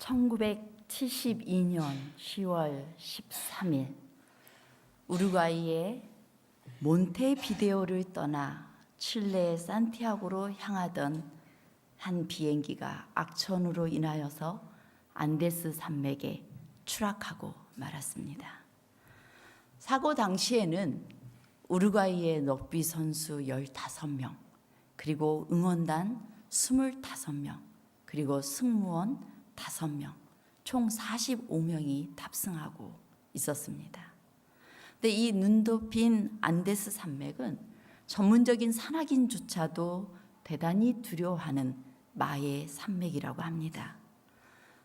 1972년 10월 13일 우루과이의 몬테비데오를 떠나 칠레의 산티아고로 향하던 한 비행기가 악천후로 인하여서 안데스 산맥에 추락하고 말았습니다. 사고 당시에는 우루과이의 럭비 선수 15명, 그리고 응원단 25명, 그리고 승무원 5명, 총 45명이 탑승하고 있었습니다. 근데 이 눈 덮인 안데스 산맥은 전문적인 산악인조차도 대단히 두려워하는 마의 산맥이라고 합니다.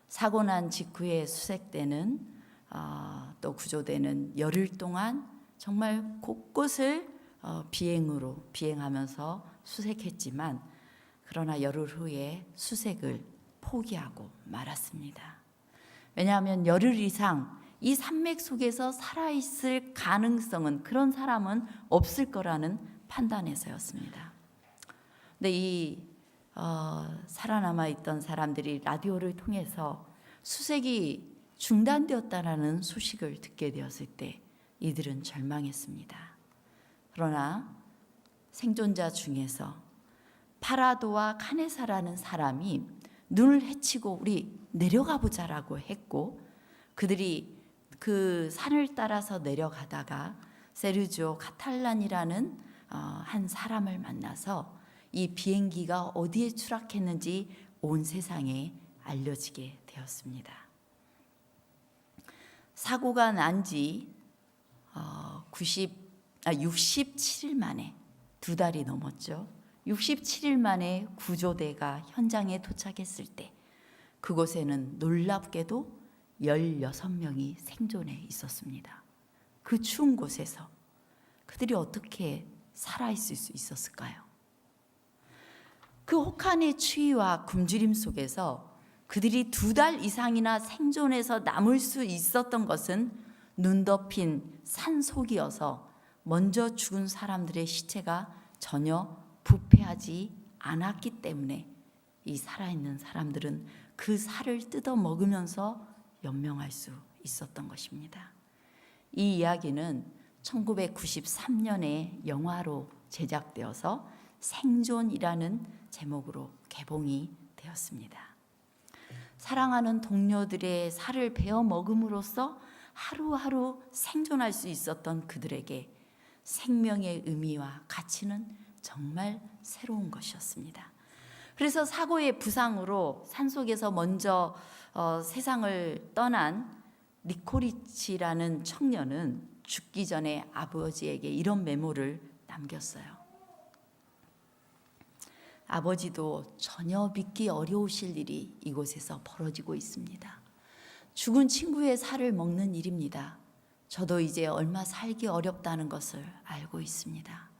사고 난 직후에 수색대는 또 구조대는 열흘 동안 정말 곳곳을 비행하면서 수색했지만 그러나 열흘 후에 수색을 포기하고 말았습니다. 왜냐하면 열흘 이상 이 산맥 속에서 살아있을 가능성은, 그런 사람은 없을 거라는 판단에서였습니다. 근데 이 살아남아 있던 사람들이 라디오를 통해서 수색이 중단되었다라는 소식을 듣게 되었을 때 이들은 절망했습니다. 그러나 생존자 중에서 파라도와 카네사라는 사람이 눈을 헤치고 우리 내려가 보자라고 했고, 그들이 그 산을 따라서 내려가다가 세르지오 카탈란이라는 한 사람을 만나서 이 비행기가 어디에 추락했는지 온 세상에 알려지게 되었습니다. 사고가 난 지 67일 만에, 2달이 넘었죠. 67일 만에 구조대가 현장에 도착했을 때 그곳에는 놀랍게도 16명이 생존해 있었습니다. 그 추운 곳에서 그들이 어떻게 살아있을 수 있었을까요? 그 혹한의 추위와 굶주림 속에서 그들이 2달 이상이나 생존해서 남을 수 있었던 것은 눈 덮인 산속이어서 먼저 죽은 사람들의 시체가 전혀 부패하지 않았기 때문에 이 살아있는 사람들은 그 살을 뜯어 먹으면서 연명할 수 있었던 것입니다. 이 이야기는 1993년에 영화로 제작되어서 생존이라는 제목으로 개봉이 되었습니다. 사랑하는 동료들의 살을 베어 먹음으로써 하루하루 생존할 수 있었던 그들에게 생명의 의미와 가치는 정말 새로운 것이었습니다. 그래서 사고의 부상으로 산속에서 먼저 세상을 떠난 니코리치라는 청년은 죽기 전에 아버지에게 이런 메모를 남겼어요. 아버지도 전혀 믿기 어려우실 일이 이곳에서 벌어지고 있습니다. 죽은 친구의 살을 먹는 일입니다. 저도 이제 얼마 살기 어렵다는 것을 알고 있습니다.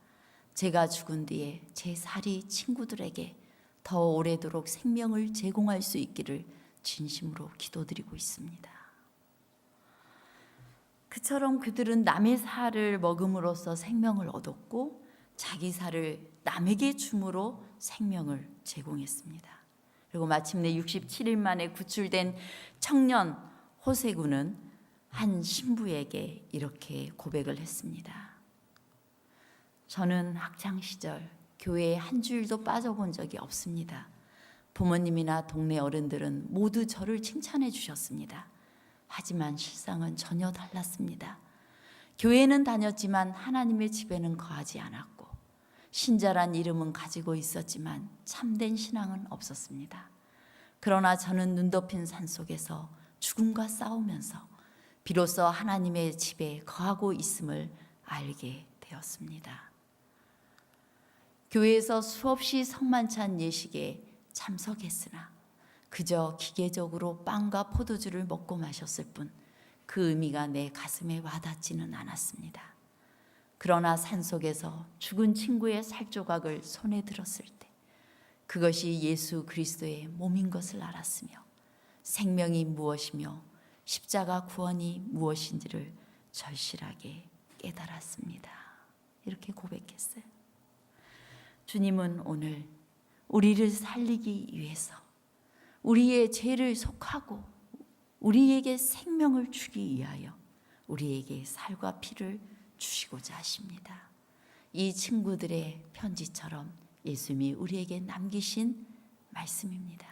제가 죽은 뒤에 제 살이 친구들에게 더 오래도록 생명을 제공할 수 있기를 진심으로 기도드리고 있습니다. 그처럼 그들은 남의 살을 먹음으로써 생명을 얻었고 자기 살을 남에게 줌으로 생명을 제공했습니다. 그리고 마침내 67일 만에 구출된 청년 호세군은 한 신부에게 이렇게 고백을 했습니다. 저는 학창시절 교회에 한 주일도 빠져본 적이 없습니다. 부모님이나 동네 어른들은 모두 저를 칭찬해 주셨습니다. 하지만 실상은 전혀 달랐습니다. 교회는 다녔지만 하나님의 집에는 거하지 않았고 신자란 이름은 가지고 있었지만 참된 신앙은 없었습니다. 그러나 저는 눈 덮인 산속에서 죽음과 싸우면서 비로소 하나님의 집에 거하고 있음을 알게 되었습니다. 교회에서 수없이 성만찬 예식에 참석했으나 그저 기계적으로 빵과 포도주를 먹고 마셨을 뿐 그 의미가 내 가슴에 와닿지는 않았습니다. 그러나 산속에서 죽은 친구의 살조각을 손에 들었을 때 그것이 예수 그리스도의 몸인 것을 알았으며 생명이 무엇이며 십자가 구원이 무엇인지를 절실하게 깨달았습니다. 이렇게 고백했어요. 주님은 오늘 우리를 살리기 위해서 우리의 죄를 속하고 우리에게 생명을 주기 위하여 우리에게 살과 피를 주시고자 하십니다. 이 친구들의 편지처럼 예수님이 우리에게 남기신 말씀입니다.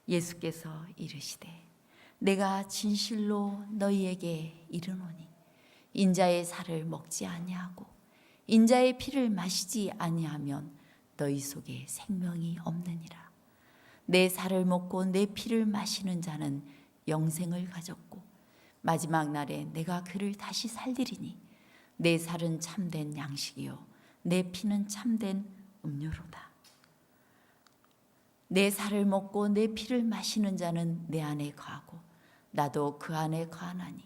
예수께서 이르시되 내가 진실로 너희에게 이르노니 인자의 살을 먹지 아니하고 인자의 피를 마시지 아니하면 너희 속에 생명이 없느니라. 내 살을 먹고 내 피를 마시는 자는 영생을 가졌고 마지막 날에 내가 그를 다시 살리리니 내 살은 참된 양식이요 내 피는 참된 음료로다. 내 살을 먹고 내 피를 마시는 자는 내 안에 거하고 나도 그 안에 거하나니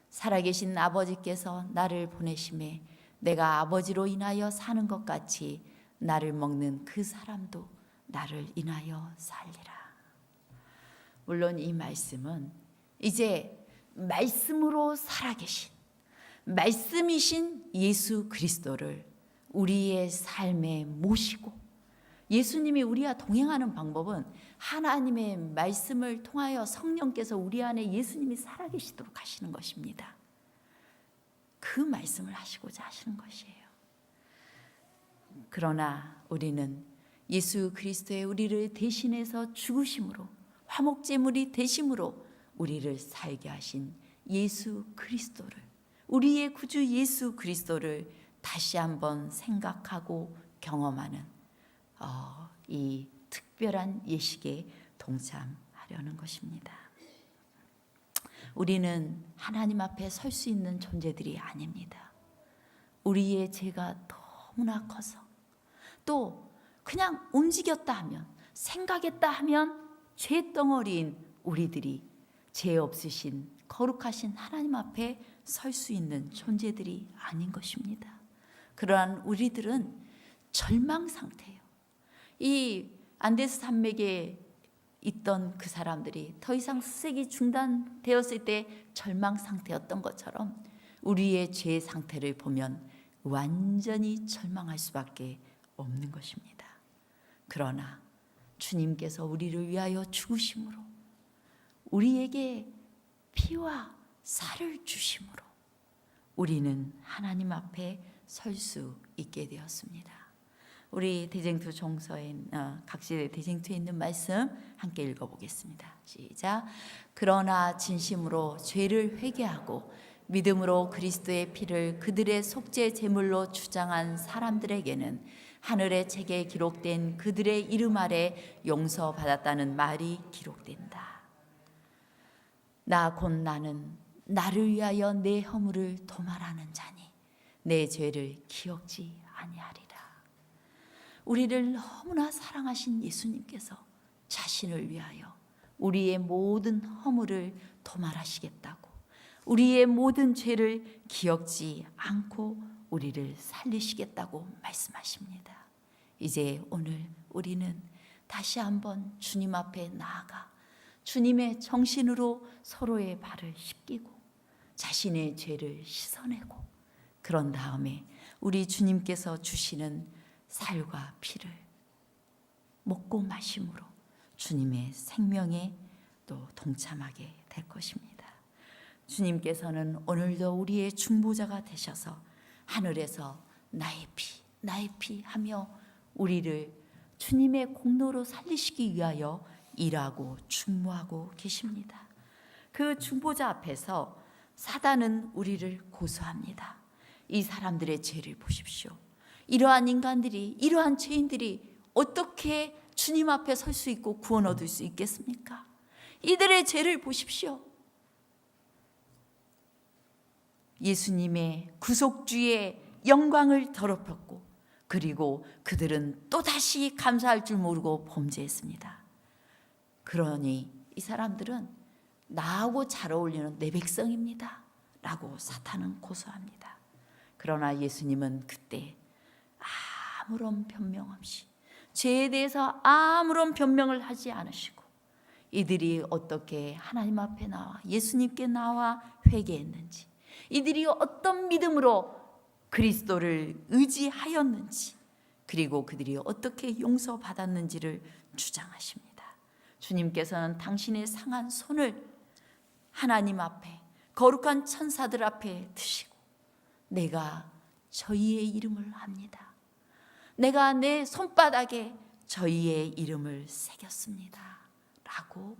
살아계신 아버지께서 나를 보내심에 내가 아버지로 인하여 사는 것 같이 나를 먹는 그 사람도 나를 인하여 살리라. 물론 이 말씀은 이제 말씀으로 살아계신 말씀이신 예수 그리스도를 우리의 삶에 모시고, 예수님이 우리와 동행하는 방법은 하나님의 말씀을 통하여 성령께서 우리 안에 예수님이 살아계시도록 하시는 것입니다. 그 말씀을 하시고자 하시는 것이에요. 그러나 우리는 예수 그리스도의 우리를 대신해서 죽으심으로, 화목제물이 되심으로 우리를 살게 하신 예수 그리스도를, 우리의 구주 예수 그리스도를 다시 한번 생각하고 경험하는 이 특별한 예식에 동참하려는 것입니다. 우리는 하나님 앞에 설 수 있는 존재들이 아닙니다. 우리의 죄가 너무나 커서, 또 그냥 움직였다 하면, 생각했다 하면 죄덩어리인 우리들이 죄 없으신 거룩하신 하나님 앞에 설 수 있는 존재들이 아닌 것입니다. 그러한 우리들은 절망 상태예요. 이 안데스 산맥에 있던 그 사람들이 더 이상 수색이 중단되었을 때 절망 상태였던 것처럼 우리의 죄 상태를 보면 완전히 절망할 수밖에 없는 것입니다. 그러나 주님께서 우리를 위하여 죽으심으로, 우리에게 피와 살을 주심으로 우리는 하나님 앞에 설 수 있게 되었습니다. 우리 대쟁투 종서에 각시대 대쟁투에 있는 말씀 함께 읽어보겠습니다. 시작. 그러나 진심으로 죄를 회개하고 믿음으로 그리스도의 피를 그들의 속죄 제물로 주장한 사람들에게는 하늘의 책에 기록된 그들의 이름 아래 용서받았다는 말이 기록된다. 나 곧 나는 나를 위하여 내 허물을 도말하는 자니 내 죄를 기억지 아니하리라. 우리를 너무나 사랑하신 예수님께서 자신을 위하여 우리의 모든 허물을 도말하시겠다고, 우리의 모든 죄를 기억지 않고 우리를 살리시겠다고 말씀하십니다. 이제 오늘 우리는 다시 한번 주님 앞에 나아가 주님의 정신으로 서로의 발을 씻기고 자신의 죄를 씻어내고, 그런 다음에 우리 주님께서 주시는 살과 피를 먹고 마심으로 주님의 생명에 또 동참하게 될 것입니다. 주님께서는 오늘도 우리의 중보자가 되셔서 하늘에서 나의 피, 나의 피 하며 우리를 주님의 공로로 살리시기 위하여 일하고 중보하고 계십니다. 그 중보자 앞에서 사단은 우리를 고소합니다. 이 사람들의 죄를 보십시오. 이러한 인간들이, 이러한 죄인들이 어떻게 주님 앞에 설 수 있고 구원 얻을 수 있겠습니까? 이들의 죄를 보십시오. 예수님의 구속주의 영광을 더럽혔고, 그리고 그들은 또다시 감사할 줄 모르고 범죄했습니다. 그러니 이 사람들은 나하고 잘 어울리는 내 백성입니다 라고 사탄은 고소합니다. 그러나 예수님은 그때 아무런 변명 없이, 죄에 대해서 아무런 변명을 하지 않으시고, 이들이 어떻게 하나님 앞에 나와 예수님께 나와 회개했는지, 이들이 어떤 믿음으로 그리스도를 의지하였는지, 그리고 그들이 어떻게 용서받았는지를 주장하십니다. 주님께서는 당신의 상한 손을 하나님 앞에 거룩한 천사들 앞에 드시고 내가 저희의 이름을 합니다. 내가 내 손바닥에 저희의 이름을 새겼습니다. 라고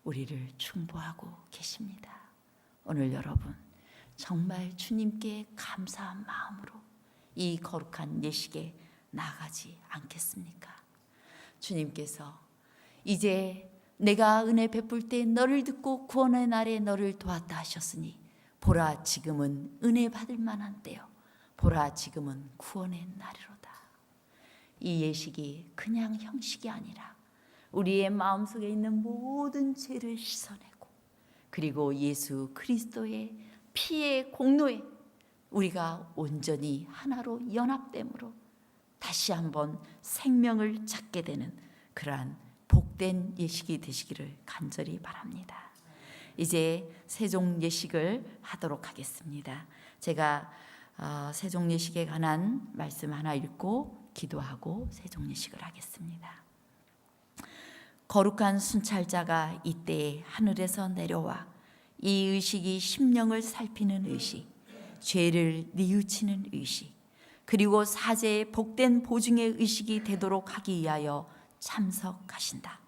우리를 충보하고 계십니다. 오늘 여러분 정말 주님께 감사한 마음으로 이 거룩한 예식에 나가지 않겠습니까? 주님께서 이제 내가 은혜 베풀 때 너를 듣고 구원의 날에 너를 도왔다 하셨으니 보라 지금은 은혜 받을 만한 때요 보라 지금은 구원의 날이로다. 이 예식이 그냥 형식이 아니라 우리의 마음속에 있는 모든 죄를 씻어내고 그리고 예수 그리스도의 피의 공로에 우리가 온전히 하나로 연합됨으로 다시 한번 생명을 찾게 되는 그러한 복된 예식이 되시기를 간절히 바랍니다. 이제 세종 예식을 하도록 하겠습니다. 제가 세종 예식에 관한 말씀 하나 읽고 기도하고 세종 예식을 하겠습니다. 거룩한 순찰자가 이때에 하늘에서 내려와 이 의식이 심령을 살피는 의식, 죄를 뉘우치는 의식, 그리고 사제의 복된 보증의 의식이 되도록 하기 위하여 참석하신다.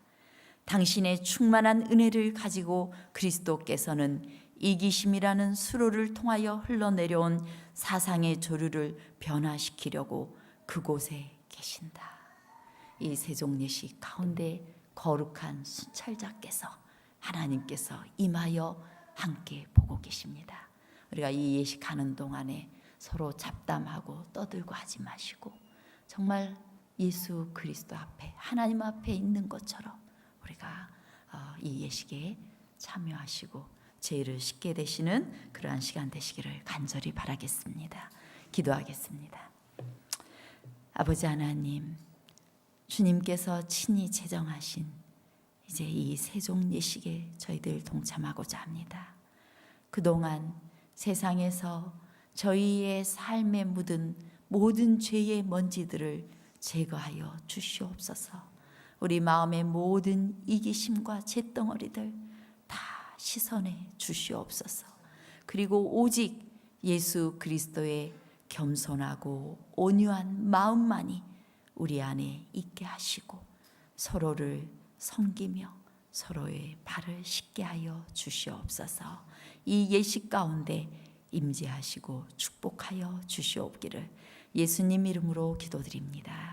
당신의 충만한 은혜를 가지고 그리스도께서는 이기심이라는 수로를 통하여 흘러내려온 사상의 조류를 변화시키려고 그곳에 계신다. 이 세종 예식 가운데 거룩한 순찰자께서 하나님께서 임하여 함께 보고 계십니다. 우리가 이 예식하는 동안에 서로 잡담하고 떠들고 하지 마시고 정말 예수 그리스도 앞에 하나님 앞에 있는 것처럼 우리가 이 예식에 참여하시고 죄를 씻게 되시는 그러한 시간 되시기를 간절히 바라겠습니다. 기도하겠습니다. 아버지 하나님, 주님께서 친히 제정하신 이제 이 세종 예식에 저희들 동참하고자 합니다. 그동안 세상에서 저희의 삶에 묻은 모든 죄의 먼지들을 제거하여 주시옵소서. 우리 마음의 모든 이기심과 죄덩어리들 다 씻어내 주시옵소서. 그리고 오직 예수 그리스도의 겸손하고 온유한 마음만이 우리 안에 있게 하시고 서로를 섬기며 서로의 발을 씻게 하여 주시옵소서. 이 예식 가운데 임재하시고 축복하여 주시옵기를 예수님 이름으로 기도드립니다.